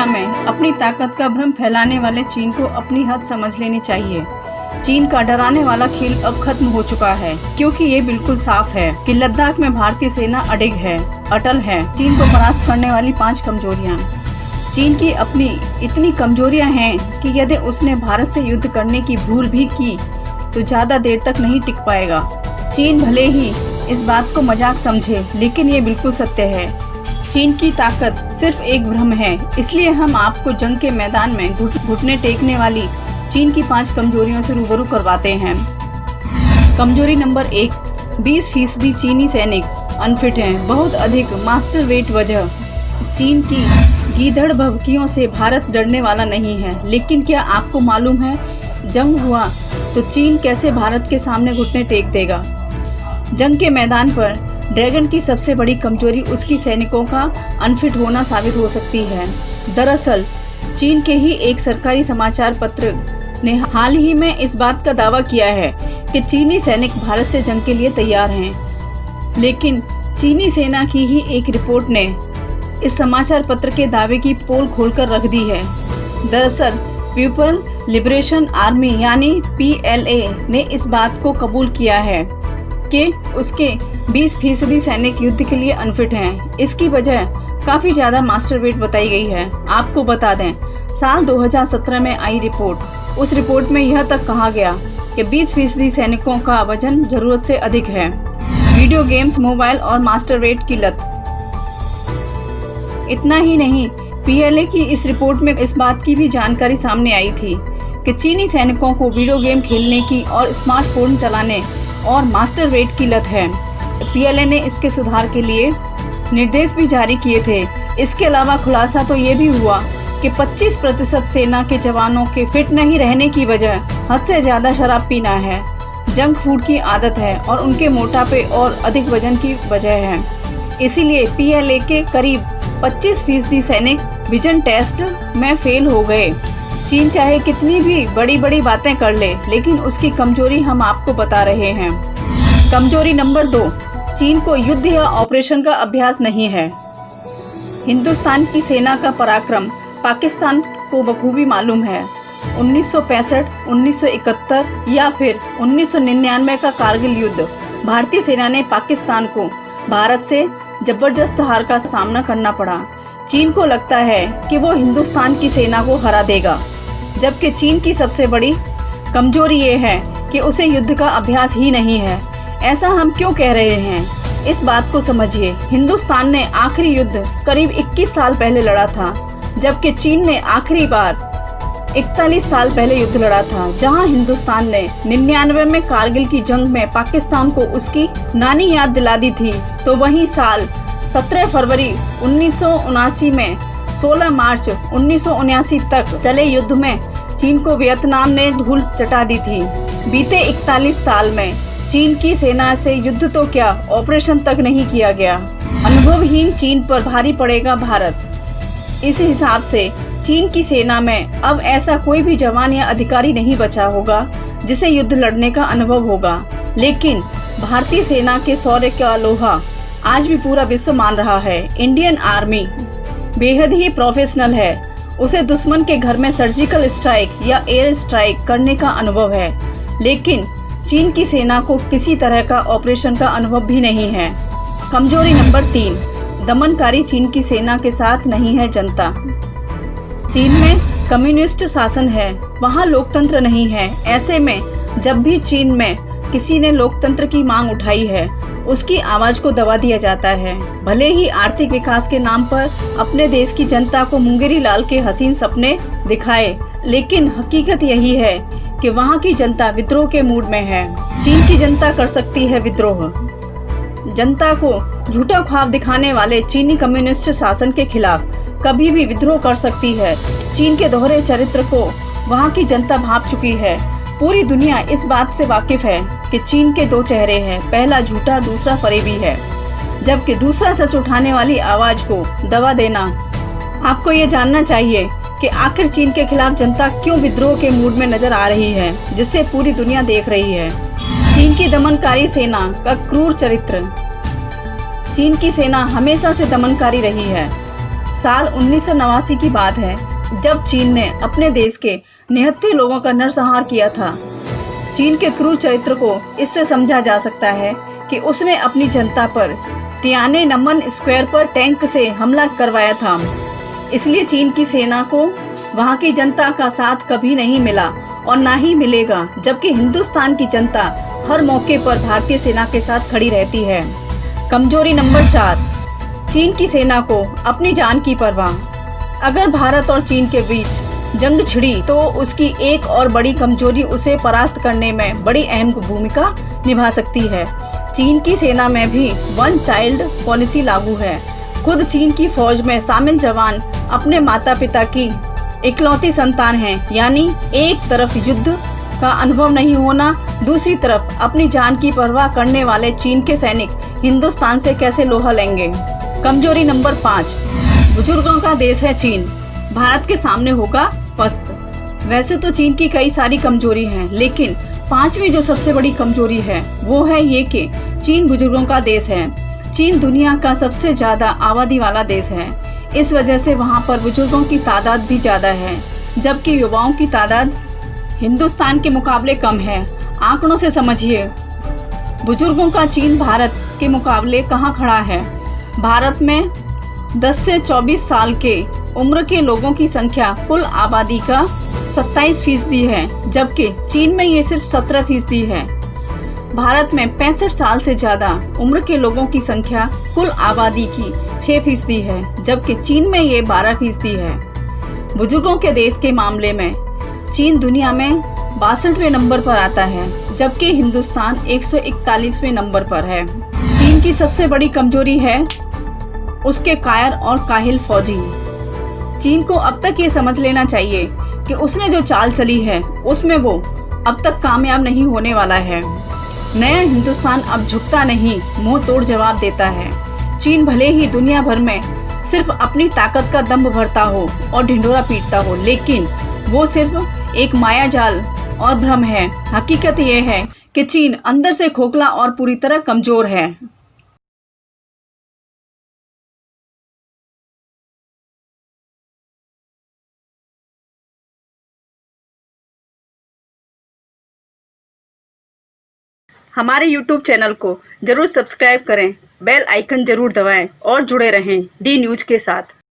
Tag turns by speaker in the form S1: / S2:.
S1: दुनिया में अपनी ताकत का भ्रम फैलाने वाले चीन को अपनी हद समझ लेनी चाहिए। चीन का डराने वाला खेल अब खत्म हो चुका है, क्योंकि ये बिल्कुल साफ है कि लद्दाख में भारतीय सेना अटल है। चीन को परास्त करने वाली 5 कमजोरियां। चीन की अपनी इतनी कमजोरियां हैं कि यदि उसने भारत से युद्ध करने की भूल भी की तो ज्यादा देर तक नहीं टिक पाएगा। चीन भले ही इस बात को मजाक समझे, लेकिन ये बिल्कुल सत्य है। चीन की ताकत सिर्फ एक भ्रम है, इसलिए हम आपको जंग के मैदान में घुटने टेकने वाली चीन की 5 कमजोरियों से रूबरू करवाते हैं। कमजोरी नंबर 1, 20% चीनी सैनिक अनफिट हैं। बहुत अधिक मास्टर वेट वजह। चीन की गीदड़ भभकियों से भारत डरने वाला नहीं है, लेकिन क्या आपको मालूम है जंग हुआ तो चीन कैसे भारत के सामने घुटने टेक देगा। जंग के मैदान पर ड्रैगन की सबसे बड़ी कमजोरी उसकी सैनिकों का अनफिट होना साबित हो सकती है। दरअसल चीन के ही एक सरकारी समाचार पत्र ने हाल ही में इस बात का दावा किया है कि चीनी सैनिक भारत से जंग के लिए तैयार हैं, लेकिन चीनी सेना की ही एक रिपोर्ट ने इस समाचार पत्र के दावे की पोल खोलकर रख दी है। दरअसल पीपल लिबरेशन आर्मी यानी PLA ने इस बात को कबूल किया है कि उसके 20% सैनिक युद्ध के लिए अनफिट हैं। इसकी वजह काफी ज्यादा मास्टर वेट बताई गई है। आपको बता दें, साल 2017 में आई रिपोर्ट, उस रिपोर्ट में यह तक कहा गया कि 20% सैनिकों का वजन जरूरत से अधिक है। वीडियो गेम्स, मोबाइल और मास्टर वेट की लत। इतना ही नहीं, PLA की इस रिपोर्ट में इस बात की भी जानकारी सामने आई थी कि चीनी सैनिकों को वीडियो गेम खेलने की और स्मार्टफोन चलाने और मास्टर वेट की लत है। PLA ने इसके सुधार के लिए निर्देश भी जारी किए थे। इसके अलावा खुलासा तो ये भी हुआ कि 25% सेना के जवानों के फिट नहीं रहने की वजह हद से ज्यादा शराब पीना है, जंक फूड की आदत है और उनके मोटापे और अधिक वजन की वजह है। इसीलिए PLA के करीब 25% सैनिक विजन टेस्ट में फेल हो गए। चीन चाहे कितनी भी बड़ी बड़ी बातें कर ले, लेकिन उसकी कमजोरी हम आपको बता रहे हैं। कमजोरी नंबर 2, चीन को युद्ध या ऑपरेशन का अभ्यास नहीं है। हिंदुस्तान की सेना का पराक्रम पाकिस्तान को बखूबी मालूम है। 1965, 1971 या फिर 1999 का कारगिल युद्ध, भारतीय सेना ने पाकिस्तान को भारत से जबरदस्त हार का सामना करना पड़ा। चीन को लगता है कि वो हिंदुस्तान की सेना को हरा देगा, जबकि चीन की सबसे बड़ी कमजोरी ये है कि उसे युद्ध का अभ्यास ही नहीं है। ऐसा हम क्यों कह रहे हैं, इस बात को समझिए। हिंदुस्तान ने आखिरी युद्ध करीब 21 साल पहले लड़ा था, जबकि चीन ने आखिरी बार 41 साल पहले युद्ध लड़ा था। जहां हिंदुस्तान ने 99 में कारगिल की जंग में पाकिस्तान को उसकी नानी याद दिला दी थी, तो वहीं साल 17 फरवरी 1979 में 16 मार्च 1979 तक चले युद्ध में चीन को वियतनाम ने धूल चटा दी थी। बीते 41 साल में चीन की सेना से युद्ध तो क्या, ऑपरेशन तक नहीं किया गया। अनुभवहीन चीन पर भारी पड़ेगा भारत। इस हिसाब से चीन की सेना में अब ऐसा कोई भी जवान या अधिकारी नहीं बचा होगा जिसे युद्ध लड़ने का अनुभव होगा। लेकिन भारतीय सेना के शौर्य का लोहा आज भी पूरा विश्व मान रहा है। इंडियन आर्मी बेहद ही प्रोफेशनल है। उसे दुश्मन के घर में सर्जिकल स्ट्राइक या एयर स्ट्राइक करने का अनुभव है, लेकिन चीन की सेना को किसी तरह का ऑपरेशन का अनुभव भी नहीं है। कमजोरी नंबर 3, दमनकारी चीन की सेना के साथ नहीं है जनता। चीन में कम्युनिस्ट शासन है, वहाँ लोकतंत्र नहीं है। ऐसे में जब भी चीन में किसी ने लोकतंत्र की मांग उठाई है, उसकी आवाज को दबा दिया जाता है। भले ही आर्थिक विकास के नाम पर अपने देश की जनता को मुंगेरी लाल के हसीन सपने दिखाए, लेकिन हकीकत यही है कि वहाँ की जनता विद्रोह के मूड में है। चीन की जनता कर सकती है विद्रोह। जनता को झूठा ख्वाब दिखाने वाले चीनी कम्युनिस्ट शासन के खिलाफ कभी भी विद्रोह कर सकती है। चीन के दोहरे चरित्र को वहाँ की जनता भांप चुकी है। पूरी दुनिया इस बात से वाकिफ है कि चीन के 2 चेहरे हैं, पहला झूठा, दूसरा फरेबी है, जबकि दूसरा सच उठाने वाली आवाज को दबा देना। आपको ये जानना चाहिए कि आखिर चीन के खिलाफ जनता क्यों विद्रोह के मूड में नजर आ रही है, जिसे पूरी दुनिया देख रही है। चीन की दमनकारी सेना का क्रूर चरित्र। चीन की सेना हमेशा से दमनकारी रही है। साल 1989 की बात है, जब चीन ने अपने देश के 69 लोगों का नरसंहार किया था। चीन के क्रूर चरित्र को इससे समझा जा सकता है कि उसने अपनी जनता पर तियाननमेन स्क्वायर पर टैंक से हमला करवाया था। इसलिए चीन की सेना को वहां की जनता का साथ कभी नहीं मिला और ना ही मिलेगा, जबकि हिंदुस्तान की जनता हर मौके पर भारतीय सेना के साथ खड़ी रहती है। कमजोरी नंबर 4, चीन की सेना को अपनी जान की परवाह। अगर भारत और चीन के बीच जंग छिड़ी तो उसकी एक और बड़ी कमजोरी उसे परास्त करने में बड़ी अहम भूमिका निभा सकती है। चीन की सेना में भी वन चाइल्ड पॉलिसी लागू है। खुद चीन की फौज में शामिल जवान अपने माता पिता की इकलौती संतान हैं, यानी एक तरफ युद्ध का अनुभव नहीं होना, दूसरी तरफ अपनी जान की परवाह करने वाले चीन के सैनिक हिंदुस्तान से कैसे लोहा लेंगे। कमजोरी नंबर 5, बुजुर्गों का देश है चीन, भारत के सामने होगा पस्त। वैसे तो चीन की कई सारी कमजोरी हैं, लेकिन 5वीं जो सबसे बड़ी कमजोरी है वो है ये कि चीन बुजुर्गों का देश है। चीन दुनिया का सबसे ज्यादा आबादी वाला देश है। इस वजह से वहाँ पर बुजुर्गों की तादाद भी ज़्यादा है, जबकि युवाओं की तादाद हिंदुस्तान के मुकाबले कम है। आंकड़ों से समझिए बुजुर्गों का चीन भारत के मुकाबले कहाँ खड़ा है। भारत में 10 से 24 साल के उम्र के लोगों की संख्या कुल आबादी का 27% है, जबकि चीन में ये सिर्फ 17% है। भारत में 65 साल से ज़्यादा उम्र के लोगों की संख्या कुल आबादी की 6% है, जबकि चीन में ये 12% है। बुजुर्गों के देश के मामले में चीन दुनिया में 62वें नंबर पर आता है, जबकि हिंदुस्तान 141वें नंबर पर है। चीन की सबसे बड़ी कमजोरी है उसके कायर और काहिल फौजी। चीन को अब तक ये समझ लेना चाहिए कि उसने जो चाल चली है उसमें वो अब तक कामयाब नहीं होने वाला है। नया हिंदुस्तान अब झुकता नहीं, मुंह तोड़ जवाब देता है। चीन भले ही दुनिया भर में सिर्फ अपनी ताकत का दम्भ भरता हो और ढिंढोरा पीटता हो, लेकिन वो सिर्फ एक मायाजाल और भ्रम है। हकीकत ये है कि चीन अंदर से खोखला और पूरी तरह कमजोर है। हमारे YouTube चैनल को जरूर सब्सक्राइब करें, बेल आइकन जरूर दबाएं और जुड़े रहें डी न्यूज़ के साथ।